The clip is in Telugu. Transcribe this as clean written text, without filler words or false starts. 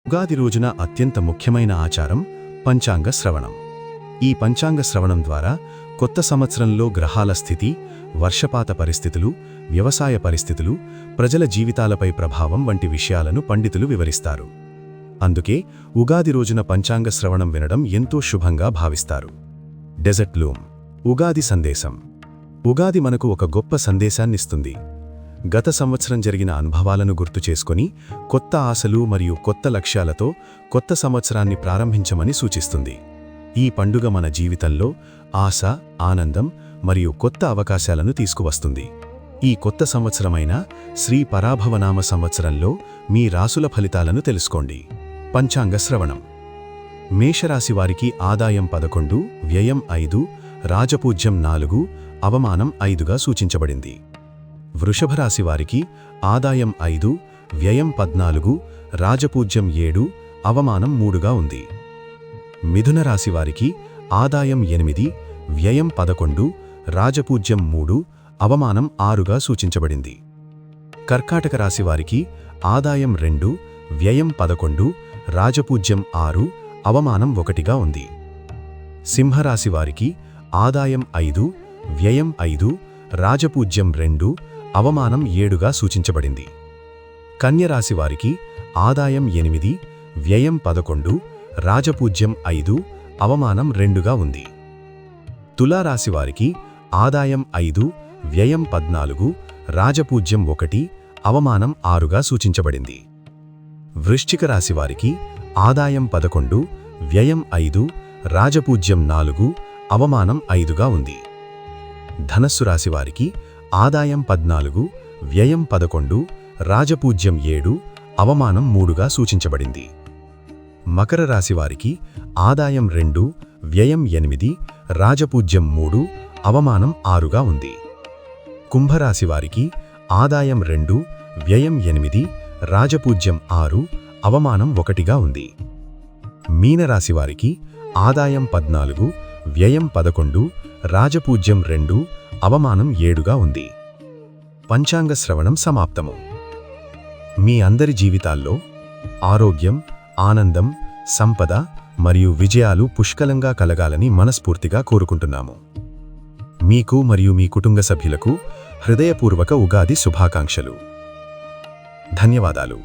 ఉగాది రోజున అత్యంత ముఖ్యమైన ఆచారం పంచాంగ శ్రవణం. ఈ పంచాంగ శ్రవణం ద్వారా కొత్త సంవత్సరంలో గ్రహాల స్థితి, వర్షపాత పరిస్థితులు, వ్యవసాయ పరిస్థితులు, ప్రజల జీవితాలపై ప్రభావం వంటి విషయాలను పండితులు వివరిస్తారు. అందుకే ఉగాది రోజున పంచాంగ శ్రవణం వినడం ఎంతో శుభంగా భావిస్తారు. Dessert Bloom. ఉగాది సందేశం. ఉగాది మనకు ఒక గొప్ప సందేశాన్నిస్తుంది. గత సంవత్సరం జరిగిన అనుభవాలను గుర్తు చేసుకొని కొత్త ఆశలు మరియు కొత్త లక్ష్యాలతో కొత్త సంవత్సరాన్ని ప్రారంభించమని సూచిస్తుంది. ఈ పండుగ మన జీవితంలో ఆశ, ఆనందం మరియు కొత్త అవకాశాలను తీసుకువస్తుంది. ఈ కొత్త సంవత్సరమైన శ్రీ పరాభవనామ సంవత్సరంలో మీ రాసుల ఫలితాలను తెలుసుకోండి. పంచాంగ శ్రవణం. మేషరాశివారికి ఆదాయం 11, వ్యయం 5, రాజపూజ్యం 4, అవమానం 5గా సూచించబడింది. వృషభరాశివారికి ఆదాయం 5, వ్యయం 14, రాజపూజ్యం 7, అవమానం 3గా ఉంది. మిథున రాశివారికి ఆదాయం 8, వ్యయం 11, రాజపూజ్యం 3, అవమానం 6గా సూచించబడింది. కర్కాటక రాశివారికి ఆదాయం 2, వ్యయం 11, రాజపూజ్యం 6, అవమానం 1గా ఉంది. సింహరాశివారికి ఆదాయం 5, వ్యయం 5, రాజపూజ్యం 2, అవమానం 7గా సూచించబడింది. కన్యరాశివారికి ఆదాయం 8, వ్యయం 11, రాజపూజ్యం 5, అవమానం 2గా ఉంది. తులారాశివారికి ఆదాయం 5, వ్యయం 14, రాజపూజ్యం 1, అవమానం 6గా సూచించబడింది. వృశ్చిక రాశివారికి ఆదాయం 11, వ్యయం 5, రాజపూజ్యం 4, అవమానం 5గా ఉంది. ధనస్సు రాశివారికి ఆదాయం 14, వ్యయం 11, రాజపూజ్యం 7, అవమానం 3గా సూచించబడింది. మకర రాశివారికి ఆదాయం 2, వ్యయం 8, రాజపూజ్యం 3, అవమానం 6గా ఉంది. కుంభరాశివారికి ఆదాయం 2, వ్యయం 8, రాజపూజ్యం 6, అవమానం 1గా ఉంది. మీనరాశివారికి ఆదాయం 14, వ్యయం 11, రాజపూజ్యం 2, అవమానం 7గా ఉంది. పంచాంగ శ్రవణం సమాప్తము. మీ అందరి జీవితాల్లో ఆరోగ్యం, ఆనందం, సంపద మరియు విజయాలు పుష్కలంగా కలగాలని మనస్ఫూర్తిగా కోరుకుంటున్నాము. మీకు మరియు మీ కుటుంబ సభ్యులకు హృదయపూర్వక ఉగాది శుభాకాంక్షలు. ధన్యవాదాలు.